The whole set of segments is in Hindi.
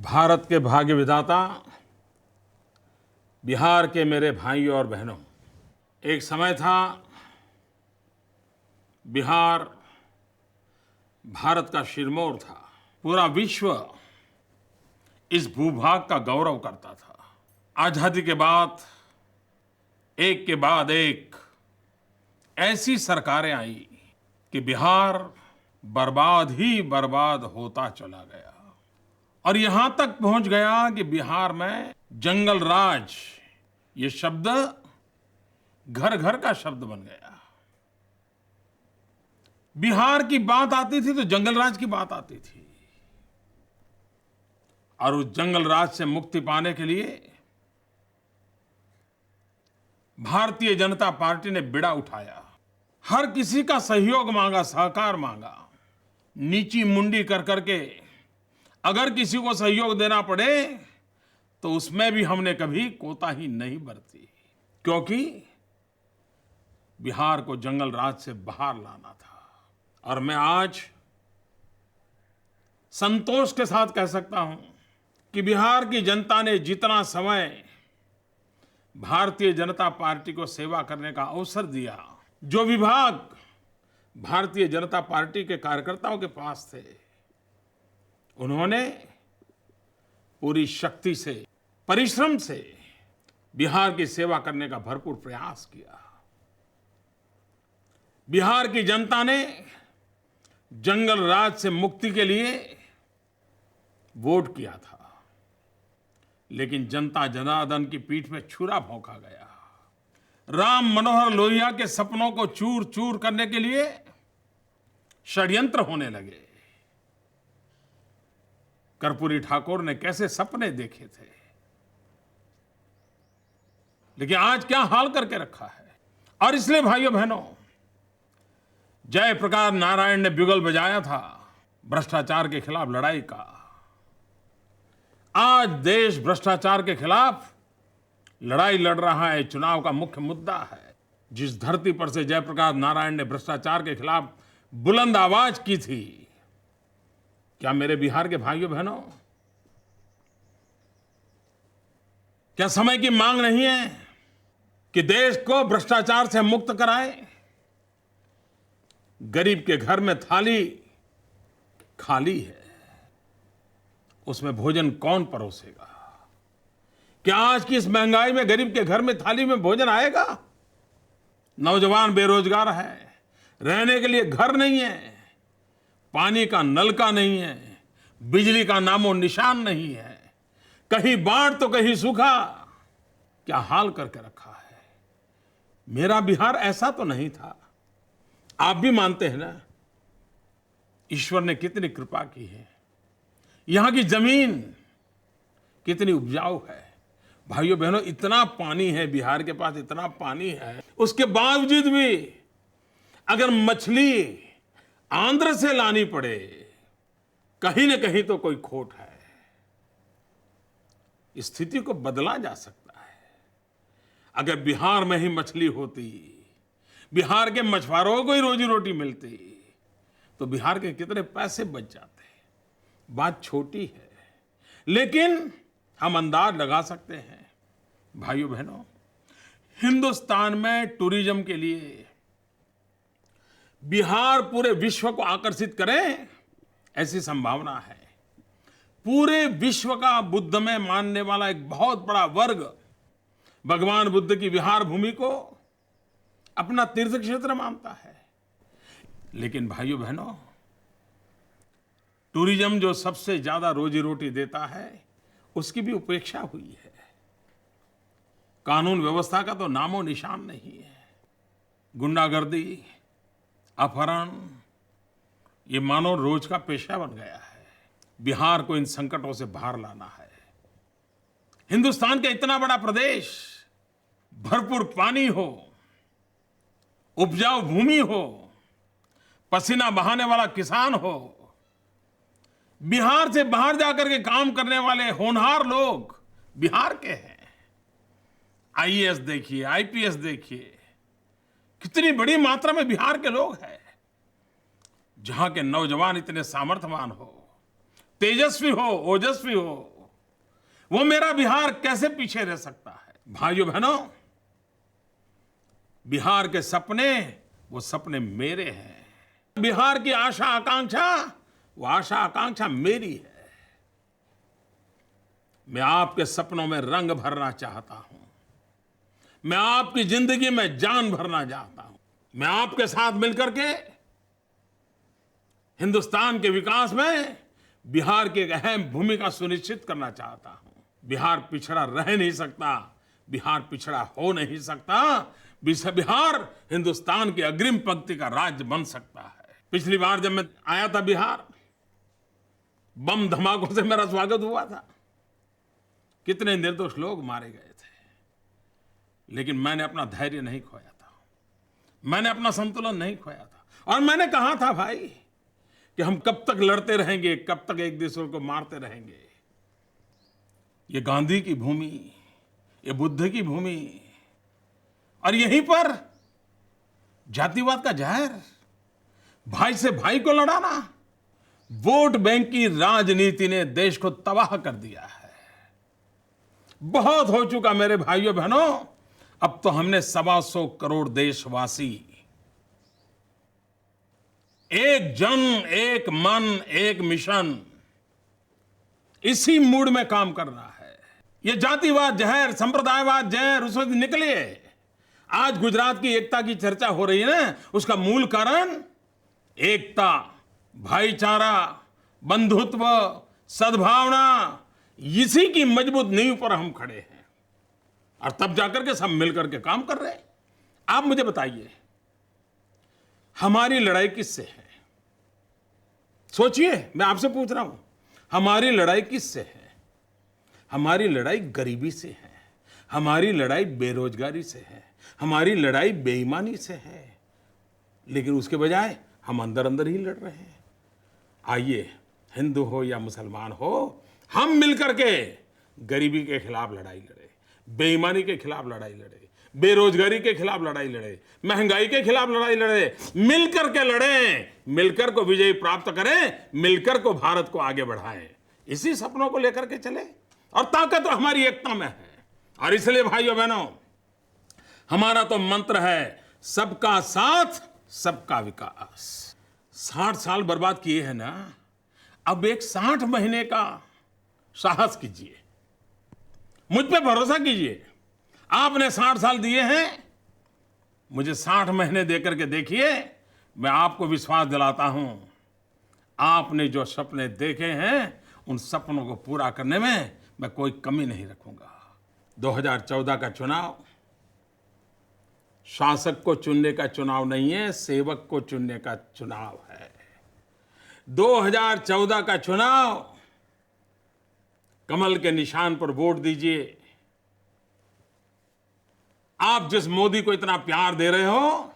भारत के भाग्य विधाता, बिहार के मेरे भाइयों और बहनों, एक समय था बिहार भारत का सिरमौर था। पूरा विश्व इस भूभाग का गौरव करता था। आजादी के बाद एक ऐसी सरकारें आई कि बिहार बर्बाद ही बर्बाद होता चला गया और यहां तक पहुंच गया कि बिहार में जंगल राज ये शब्द घर घर का शब्द बन गया। बिहार की बात आती थी तो जंगल राज की बात आती थी और उस जंगल राज से मुक्ति पाने के लिए भारतीय जनता पार्टी ने बीड़ा उठाया। हर किसी का सहयोग मांगा, सहकार मांगा, नीची मुंडी कर करके अगर किसी को सहयोग देना पड़े तो उसमें भी हमने कभी कोताही नहीं बरती, क्योंकि बिहार को जंगल राज से बाहर लाना था। और मैं आज संतोष के साथ कह सकता हूं कि बिहार की जनता ने जितना समय भारतीय जनता पार्टी को सेवा करने का अवसर दिया, जो विभाग भारतीय जनता पार्टी के कार्यकर्ताओं के पास थे, उन्होंने पूरी शक्ति से, परिश्रम से बिहार की सेवा करने का भरपूर प्रयास किया। बिहार की जनता ने जंगल राज से मुक्ति के लिए वोट किया था, लेकिन जनता जनार्दन की पीठ में छुरा भोंका गया। राम मनोहर लोहिया के सपनों को चूर चूर करने के लिए षड्यंत्र होने लगे। कर्पूरी ठाकुर ने कैसे सपने देखे थे, लेकिन आज क्या हाल करके रखा है। और इसलिए भाइयों बहनों, जयप्रकाश नारायण ने बिगुल बजाया था भ्रष्टाचार के खिलाफ लड़ाई का। आज देश भ्रष्टाचार के खिलाफ लड़ाई लड़ रहा है, चुनाव का मुख्य मुद्दा है। जिस धरती पर से जयप्रकाश नारायण ने भ्रष्टाचार के खिलाफ बुलंद आवाज की थी, क्या मेरे बिहार के भाइयों बहनों, क्या समय की मांग नहीं है कि देश को भ्रष्टाचार से मुक्त कराए? गरीब के घर में थाली खाली है, उसमें भोजन कौन परोसेगा? क्या आज की इस महंगाई में गरीब के घर में थाली में भोजन आएगा? नौजवान बेरोजगार है, रहने के लिए घर नहीं है, पानी का नलका नहीं है, बिजली का नामो निशान नहीं है, कहीं बाढ़ तो कहीं सूखा। क्या हाल करके रखा है। मेरा बिहार ऐसा तो नहीं था। आप भी मानते हैं ना, ईश्वर ने कितनी कृपा की है। यहां की जमीन कितनी उपजाऊ है। भाइयों बहनों, इतना पानी है बिहार के पास, इतना पानी है, उसके बावजूद भी अगर मछली आंध्र से लानी पड़े, कहीं न कहीं तो कोई खोट है। स्थिति को बदला जा सकता है। अगर बिहार में ही मछली होती, बिहार के मछुआरों को ही रोजी रोटी मिलती, तो बिहार के कितने पैसे बच जाते। बात छोटी है, लेकिन हम अंदाज लगा सकते हैं। भाइयों बहनों, हिंदुस्तान में टूरिज्म के लिए बिहार पूरे विश्व को आकर्षित करे, ऐसी संभावना है। पूरे विश्व का बुद्ध में मानने वाला एक बहुत बड़ा वर्ग भगवान बुद्ध की विहार भूमि को अपना तीर्थ क्षेत्र मानता है। लेकिन भाइयों बहनों, टूरिज्म जो सबसे ज्यादा रोजी रोटी देता है, उसकी भी उपेक्षा हुई है। कानून व्यवस्था का तो नामो निशान नहीं है। गुंडागर्दी, अपहरण, ये मानो रोज का पेशा बन गया है। बिहार को इन संकटों से बाहर लाना है। हिंदुस्तान का इतना बड़ा प्रदेश, भरपूर पानी हो, उपजाऊ भूमि हो, पसीना बहाने वाला किसान हो, बिहार से बाहर जाकर के काम करने वाले होनहार लोग बिहार के हैं। आईएएस देखिए, आईपीएस देखिए, कितनी बड़ी मात्रा में बिहार के लोग हैं। जहां के नौजवान इतने सामर्थ्यवान हो, तेजस्वी हो, ओजस्वी हो, वो मेरा बिहार कैसे पीछे रह सकता है? भाइयों बहनों, बिहार के सपने वो सपने मेरे हैं। बिहार की आशा आकांक्षा वो आशा आकांक्षा मेरी है। मैं आपके सपनों में रंग भरना चाहता हूं। मैं आपकी जिंदगी में जान भरना चाहता हूं। मैं आपके साथ मिलकर के हिंदुस्तान के विकास में बिहार की एक अहम भूमिका सुनिश्चित करना चाहता हूं। बिहार पिछड़ा रह नहीं सकता, बिहार पिछड़ा हो नहीं सकता। बिहार हिंदुस्तान की अग्रिम पंक्ति का राज्य बन सकता है। पिछली बार जब मैं आया था बिहार, बम धमाकों से मेरा स्वागत हुआ था। कितने निर्दोष लोग मारे गए थे, लेकिन मैंने अपना धैर्य नहीं खोया था, मैंने अपना संतुलन नहीं खोया था। और मैंने कहा था भाई कि हम कब तक लड़ते रहेंगे, कब तक एक दूसरे को मारते रहेंगे। ये गांधी की भूमि, ये बुद्ध की भूमि, और यहीं पर जातिवाद का जहर, भाई से भाई को लड़ाना, वोट बैंक की राजनीति ने देश को तबाह कर दिया है। बहुत हो चुका मेरे भाइयों बहनों। अब तो हमने 125 करोड़ देशवासी एक जन, एक मन, एक मिशन, इसी मूड में काम करना है। ये जातिवाद जहर, संप्रदायवाद जहर उसमें निकले। आज गुजरात की एकता की चर्चा हो रही है ना, उसका मूल कारण एकता, भाईचारा, बंधुत्व, सद्भावना, इसी की मजबूत नींव पर हम खड़े हैं। और तब जाकर के सब मिलकर के काम कर रहे हैं। आप मुझे बताइए, हमारी लड़ाई किससे है? सोचिए, मैं आपसे पूछ रहा हूं, हमारी लड़ाई किससे है? हमारी लड़ाई गरीबी से है, हमारी लड़ाई बेरोजगारी से है, हमारी लड़ाई बेईमानी से है। लेकिन उसके बजाय हम अंदर अंदर ही लड़ रहे हैं। आइए, हिंदू हो या मुसलमान हो, हम मिलकर के गरीबी के खिलाफ लड़ाई लड़े, बेईमानी के खिलाफ लड़ाई लड़े, बेरोजगारी के खिलाफ लड़ाई लड़े, महंगाई के खिलाफ लड़ाई लड़े। मिलकर के लड़ें, मिलकर को विजय प्राप्त करें, मिलकर को भारत को आगे बढ़ाएं। इसी सपनों को लेकर के चले, और ताकत तो हमारी एकता में है। और इसलिए भाइयों बहनों, हमारा तो मंत्र है सबका साथ, सबका विकास। 60 साल बर्बाद किए हैं ना, अब एक 60 महीने का साहस कीजिए, मुझ पे भरोसा कीजिए। आपने 60 साल दिए हैं, मुझे 60 महीने देकर के देखिए। मैं आपको विश्वास दिलाता हूं, आपने जो सपने देखे हैं, उन सपनों को पूरा करने में मैं कोई कमी नहीं रखूंगा। 2014 का चुनाव शासक को चुनने का चुनाव नहीं है, सेवक को चुनने का चुनाव है। 2014 का चुनाव, कमल के निशान पर वोट दीजिए। आप जिस मोदी को इतना प्यार दे रहे हो,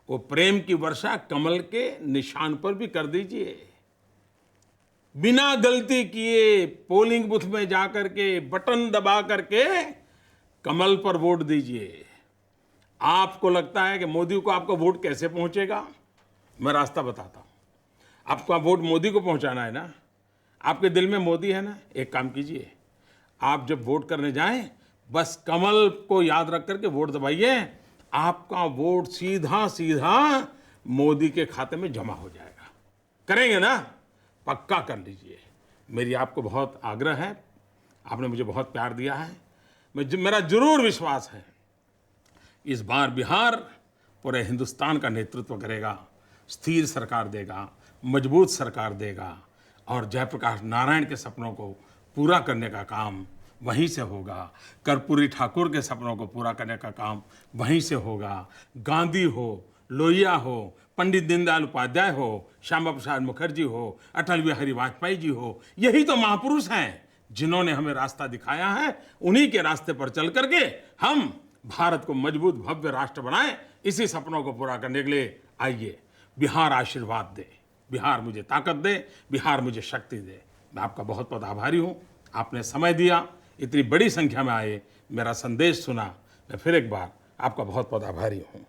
वो प्रेम की वर्षा कमल के निशान पर भी कर दीजिए। बिना गलती किए पोलिंग बूथ में जाकर के बटन दबा करके कमल पर वोट दीजिए। आपको लगता है कि मोदी को आपका वोट कैसे पहुंचेगा? मैं रास्ता बताता हूं। आपका वोट मोदी को पहुंचाना है ना, आपके दिल में मोदी है ना, एक काम कीजिए, आप जब वोट करने जाएं, बस कमल को याद रख करके वोट दबाइए। आपका वोट सीधा सीधा मोदी के खाते में जमा हो जाएगा। करेंगे ना? पक्का कर लीजिए। मेरी आपको बहुत आग्रह है, आपने मुझे बहुत प्यार दिया है, मेरा जरूर विश्वास है इस बार बिहार पूरे हिंदुस्तान का नेतृत्व करेगा, स्थिर सरकार देगा, मजबूत सरकार देगा, और जयप्रकाश नारायण के सपनों को पूरा करने का काम वहीं से होगा। कर्पूरी ठाकुर के सपनों को पूरा करने का काम वहीं से होगा। गांधी हो, लोहिया हो, पंडित दीनदयाल उपाध्याय हो, श्यामा प्रसाद मुखर्जी हो, अटल बिहारी वाजपेयी जी हो, यही तो महापुरुष हैं जिन्होंने हमें रास्ता दिखाया है। उन्हीं के रास्ते पर चल करके हम भारत को मजबूत भव्य राष्ट्र बनाएं। इसी सपनों को पूरा करने के लिए आइए, बिहार आशीर्वाद दे, बिहार मुझे ताकत दे, बिहार मुझे शक्ति दे। मैं आपका बहुत बहुत आभारी हूँ। आपने समय दिया, इतनी बड़ी संख्या में आए, मेरा संदेश सुना। मैं फिर एक बार आपका बहुत बहुत आभारी हूँ।